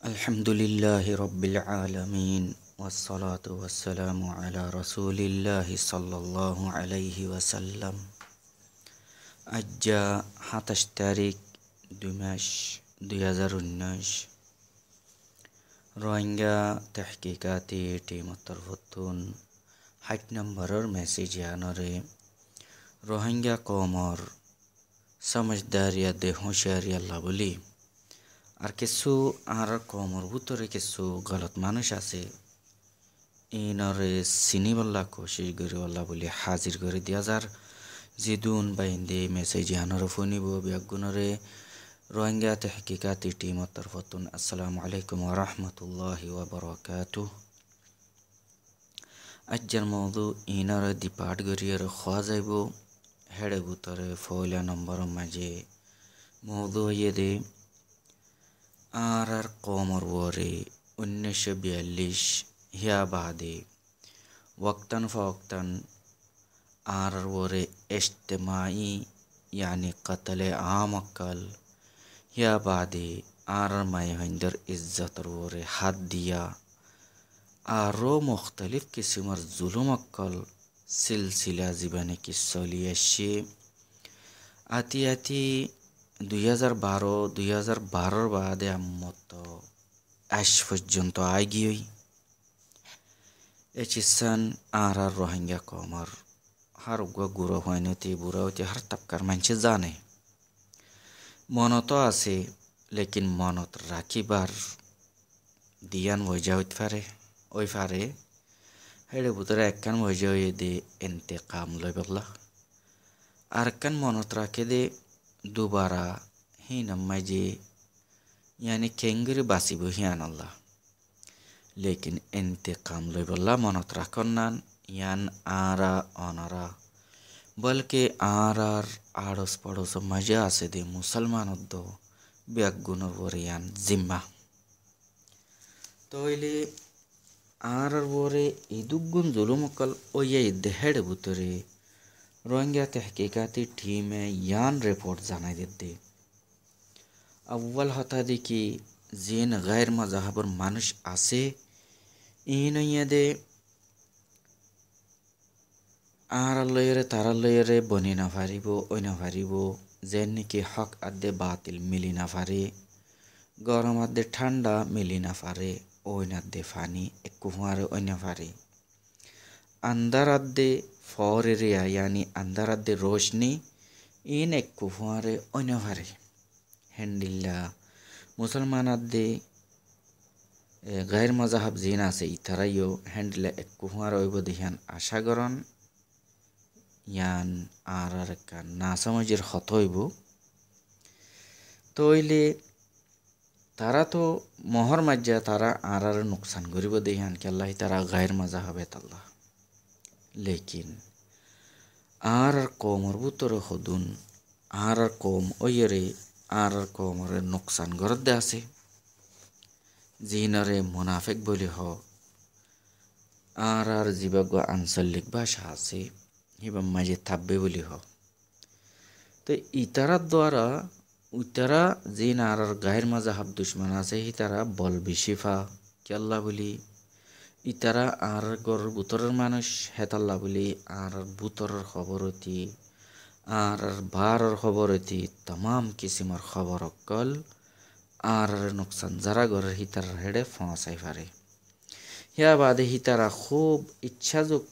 Alhamdulillahi Rabbil Alameen Wassalatu wassalamu ala Rasulillahi sallallahu alayhi wasallam. আজ্জা ২৭ তারিখ ২ মাস ২০১৯ Rohingya তহকিকাতি team তরফতুন ৬০ নম্বরের message আনরে Rohingya কমর সমঝদারিয়া দে হুঁশিয়ারি আল্লাহ বলি আর কিছু আর কমর ভিতরে কিছু গলত মানুষ আছে ইনরে চিনিবল্লা কোশিশ করিবল্লা বলি হাজির করে দিয়া যার জিদুন বাইন্দে মেসেজ আনর ফোনিব বিয়াগুনরে রোহিঙ্গা তহকিকাতি টিম তরফতুন আসসালামু আলাইকুম ওয়া রাহমাতুল্লাহি ওয়া বারাকাতুহু। আজ্জার মওদু ইনরে দিপাট গরিয়র খোয়া যাইব হেডে ভিতরে ফয়লা নম্বর মাঝে মওদু হইয়ে দে আর কমর ওরে 1942 হিয়া বাদে ওয়াক্তান ফওক্তান আর ওরে ইজতিমাই यानी कत्ले आम अक्कल हिया बादे आर माय हंदर इज्जत ओरे हाथ दिया आरो मुख्तलिफ किस्मर जुलुम अक्कल सिलसिला जीवने की सलियाशे आती आती 2012 বাদে আম্মত আজ পর্যন্ত আগিয়েই এচিসান আর রোহিঙ্গা কমর হার গুড়ো হয়নতি বুড়াওতি হার তাপকার মানছে জানে মনত আছে লেকিন মনত রাখিবার দিয়ান মজা হইতে পারে ওই পারে হেডে ভিতরে একখান মজা হয়ে দে ইন্তেকাম লইবল্লা আর একখান মনত রাখে দে দুবারা হি নম্মাইজে यानी केंगरी बासिब हियान अल्लाह लेकिन इंतकाम लइबल्ला मनत राखन्नान यान आरा अनरा बल्कि आरार आड़ोस पड़ोस मजा आसे दे मुसलमान दो बेगुनर वरे यान जिम्मा तो इले आरार वरे इदुगुन जुलुमकल ओये देहेड बुतरे रोहिंग्या तहकीकाती टीम यान रिपोर्ट जानाई देते अव्वल हता दे कि जेन गैर मजहबर मानुष आसे इन दे आर लयरे तारा लयरे बनी ना फारिब ओई ना फारिब जेन कि हक आदे बातिल मिली ना फारे गरम आदे ठंडा मिली ना फारे ओई ना दे फानी एक कुहारे ओई ना फारे अंदर आदे फौरिया यानी अंदर आदे रोशनी इन एक कुहारे ओई ना फारे हेंडिल्ला मुसलमान आदे गैर मजहब जीना से इतरायो हेंडिल्ला एक कुहार ओइब दिहान आशा करन यान आर का ना समझिर हतइब तो इले तारा तो मोहर मज्जा तारा आर नुकसान करिब दिहान के अल्लाह तारा गैर मजहब अल्लाह लेकिन आर कौमर बुतर खुदुन आर कौम ओयरे আর কমরে নুকসান গরদে আছে জিনরে মুনাফিক বলি হ আর জীবগ আঞ্চলিক ভাষা আছে হিবাম মাঝে থাকবে বলি হ তো ইতারার দ্বারা উতারা জিন আর গায়ের মাজাহাব দুশ্মন আছে হিতারা বল বিশিফা কেল্লা বলি ইতারা আর গর বুতরের মানুষ হেতাল্লা বলি আর বুতরের খবর অতি আর বারর খবর হইতি तमाम কিসিমর খবর অকল আর নুকসান যারা গরের হিতার হেডে ফসাই পারে হিয়া বাদে হিতারা খুব ইচ্ছাযুক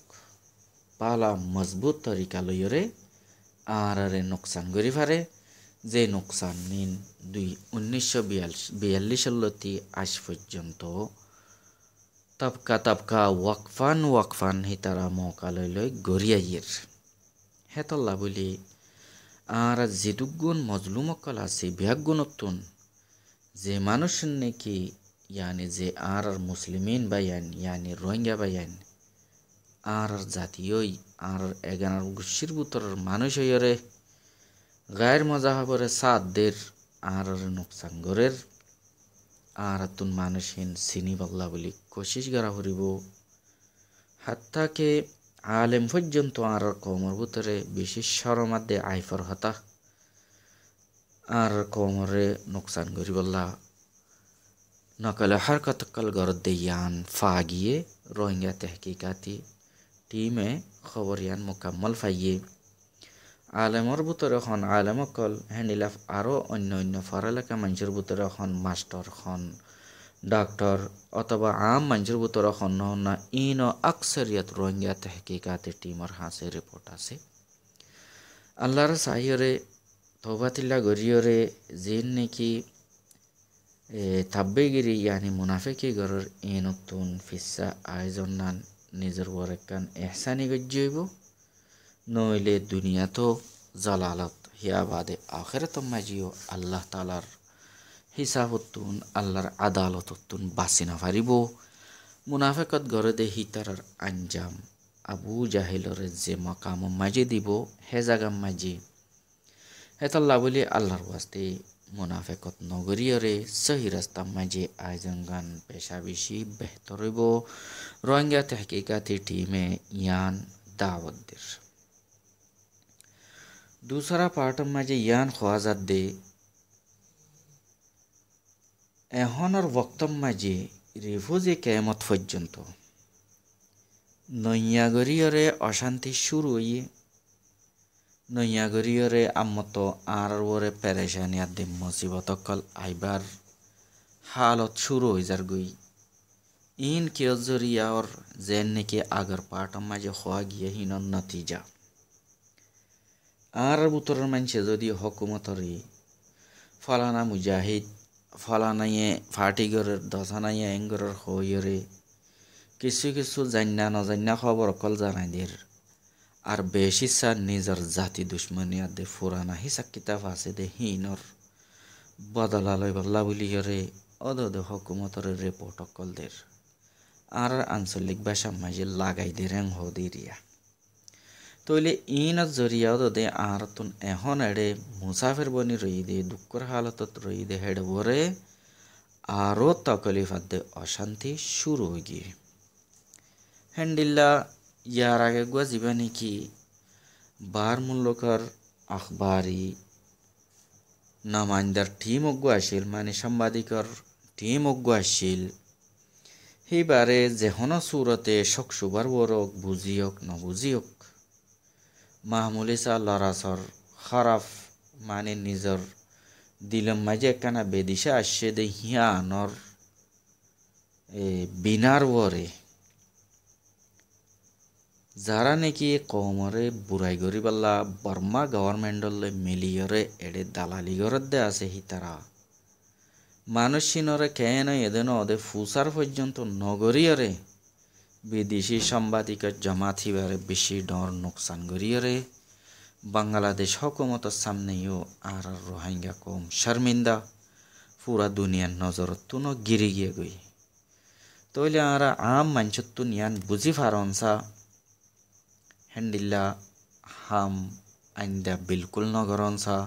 পালা মজবুত তরিকা লইরে আর নুকসান করি পারে যে নুকসান নিন 1942 লতি আজ পর্যন্ত তবকা ওয়াকফান হিতারা মৌকা লই গরিয়াইয়ের হেতল্লা বলি আর যেদুগুন মজলুমকল আছে বিয়াগুনতুন যে মানুষ নাকি यानी যে আর মুসলিমিন বায়ান यानी রোহিঙ্গা বায়ান আর জাতীয় আর এগানার গুশির ভিতরের মানুষ হইরে গায়ের মজাহাবরে সাদদের আর নুকসান গরের আর তুন মানুষহীন চিনি বল্লা বলি কোশিশ করা হরিব হাত্তাকে আলেম পর্যন্ত আর কমর ভিতরে বিশেষ শরমাদে আইফর হতা আর কমরে নুকসান করি বললা নকলে হরকত কল গরদে ইয়ান ফাগিয়ে রোহিঙ্গা তেহকিকাতি টিমে খবর ইয়ান মোকাম্মল ফাইয়ে আলেমর ভিতরে হন আলেমকল হ্যান্ডিলাফ আরও অন্য অন্য পড়ালেখা মানুষের ভিতরে হন মাস্টার হন ডাক্তার অথবা আম মানুষের ভিতরে হন না ইন আকসরিয়ত রোহিঙ্গা তেহকিকাতি টিমর হাসে রিপোর্ট আছে আল্লাহর সাহিয়রে তৌবাতিল্লা গরিয়রে জিন নাকি তাব্বেগিরি ইয়ানি মুনাফিকি গরর ইনতুন ফিসা আয়োজন নিজের ওয়ারেকান এহসানি গজ্জইব নইলে দুনিয়া তো জালালত হিয়া বাদে আখিরাত মাজিও আল্লাহ তাআলার হিসাবতুন আল্লাহর আদালততুন বাসিনা পারিব মুনাফিকত গরদে হিতারার আঞ্জাম আবু জাহিলর যে মাকাম মাজি দিব হে জাগাম মাজি হেতাল্লা বলি আল্লাহর ওয়াস্তে মুনাফিকত নগরীয়রে সহি রাস্তা মাঝে আয়োজন গান পেশা বেশি বেহতর হইব রোহিঙ্গা তহকিকাতি টিমে ইয়ান দাওয়াত দের दूसरा पार्ट মাঝে ইয়ান খোয়াজাত দে এহনের বক্তম মাঝে রিফুজি কেমত পর্যন্ত নৈয়াগরীয়রে অশান্তি শুরু হইয়ে নৈয়াগরীয়রে আম্মত আর ওরে পেরেশানি আদি মুসিবত কল আইবার হালত শুরু হয়ে যার গই ইন কিয় জরিয়ার যেন নাকি আগর পার্ট মাঝে হওয়া গিয়ে হিনন নতিজা আর বুতরের মানুষে যদি হকুমতরে ফলানা মুজাহিদ ফলানাইয়ে ফাটিগরের দশানাইয়ে এঙ্গরের হইরে কিছু কিছু জান্না নজান্না খবর অকল জানাই দের আর বেশি সার নিজের জাতি দুশ্মনিয়া দে ফুরানা হিসাব কিতাব আছে দে হিনর বদলালয় বল্লা বলি হরে অদে হকুমতরে রিপোর্ট অকল দের আর আঞ্চলিক ভাষা মাঝে লাগাই দে রেং হদিরিয়া তইলে ইনত জরিয়াও দে আর তুন এখন এড়ে মুসাফির বনি রই দে দুঃখর হালতত রই দে হেড বরে আরও তকলিফাত দে অশান্তি শুরু হয়ে গিয়ে হ্যান্ডিল্লা ইয়ার আগে গুয়া জীবানি কি বার মুল্লকর আখবারি নামাইন্দার টিম অজ্ঞ আসিল মানে সাংবাদিকর টিম অজ্ঞ আসিল সেইবারে যেহন সুরতে শক সুবার বরক বুঝিয়ক নবুঝিয়ক মাহমুলি সা লরাসর খারাপ মানে নিজর দিলম মাঝে একখানা বেদিশা আসছে দে হিয়ানর বিনার বরে যারা নাকি কমরে বুড়াই গরি পাল্লা বর্মা গভর্নমেন্টলে মিলিয়রে এড়ে দালালি গরত দে আছে হিতারা মানুষিনরে কেন এদেন ওদের ফুসার পর্যন্ত নগরীয়রে বিদেশি সাংবাদিকের জমা থিবারে বেশি ডর নোকসান গরিয়রে বাংলাদেশ হকুমতের সামনেও আর রোহিঙ্গা কম শর্মিন্দা পুরা দুনিয়ার নজরত তুনো গিরি গিয়ে গই তইলে আর আম মাঞ্চতুন ইয়ান বুঝি ফারনসা হ্যান্ডিল্লা হাম আইন্দা বিলকুল নগরনসা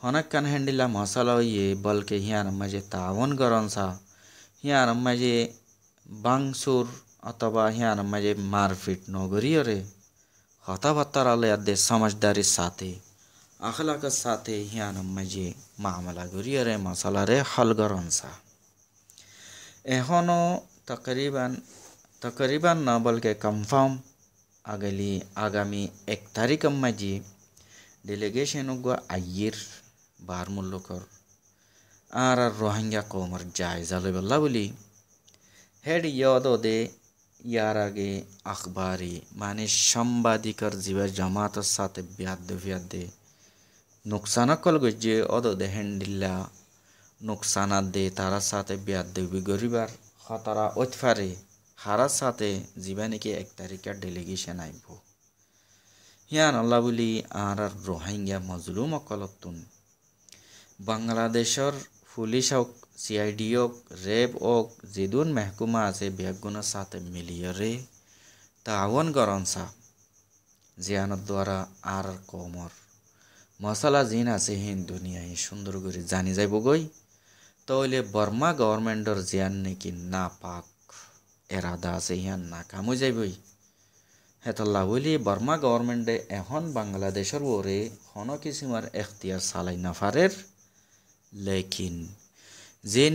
হনকান হ্যান্ডিল্লা মশালা ইয়ে বলকে হিয়ার মাঝে তাওন গরনসা হিয়ার মাঝে বাংসুর অথবা হিয়ার মাঝে মারপিট নগরীয়রে কথাবার্তার আলে আদে সমঝদারির সাথে আখলাকের সাথে হিয়ার মাঝে মামলা গরিয়রে মশালারে হল গরনসা এখনো তকরিবান না বলকে কনফার্ম আগামী 1 তারিখ মাঝে ডেলিগেশন আইয়ের বার মুল্লকর আর রোহিঙ্গা কমর জায়জা লইবল্লা বলি হেড দে ইয়ার আগে আখবারি মানে সাংবাদিকর জীবের জামাতের সাথে বিয়াদে নোকসান কল গজ্জে দে হ্যান্ডিল্লা নোকসানাত দে তারার সাথে বিয়াদবি গরিবার খতরা ওইফারে হারার সাথে জীবা নাকি 1 তারিখের ডেলিগেশন আইব হিয়ান আল্লাহ বলি আর রোহিঙ্গা মজলুম অকলতুন বাংলাদেশের পুলিশ হোক CID হোক রেব হোক যেদুন মেহকুমা আছে বেগুনের সাথে মিলিয়রে তাওয়ান গরনসা জিয়ানোর দ্বারা আর কমর মশালা জিন আছে হিন দুনিয়ায় সুন্দর করে জানি যাইব গই তাহলে বর্মা গভর্নমেন্টর জিয়ান নাকি না পাক এরাদা আছে হিয়ান না কামু যাইবই হেতল্লা বলি বর্মা গভর্নমেন্টে এখন বাংলাদেশের ওরে হন কিসিমার এখতিয়ার চালাই না পারের লেকিন যে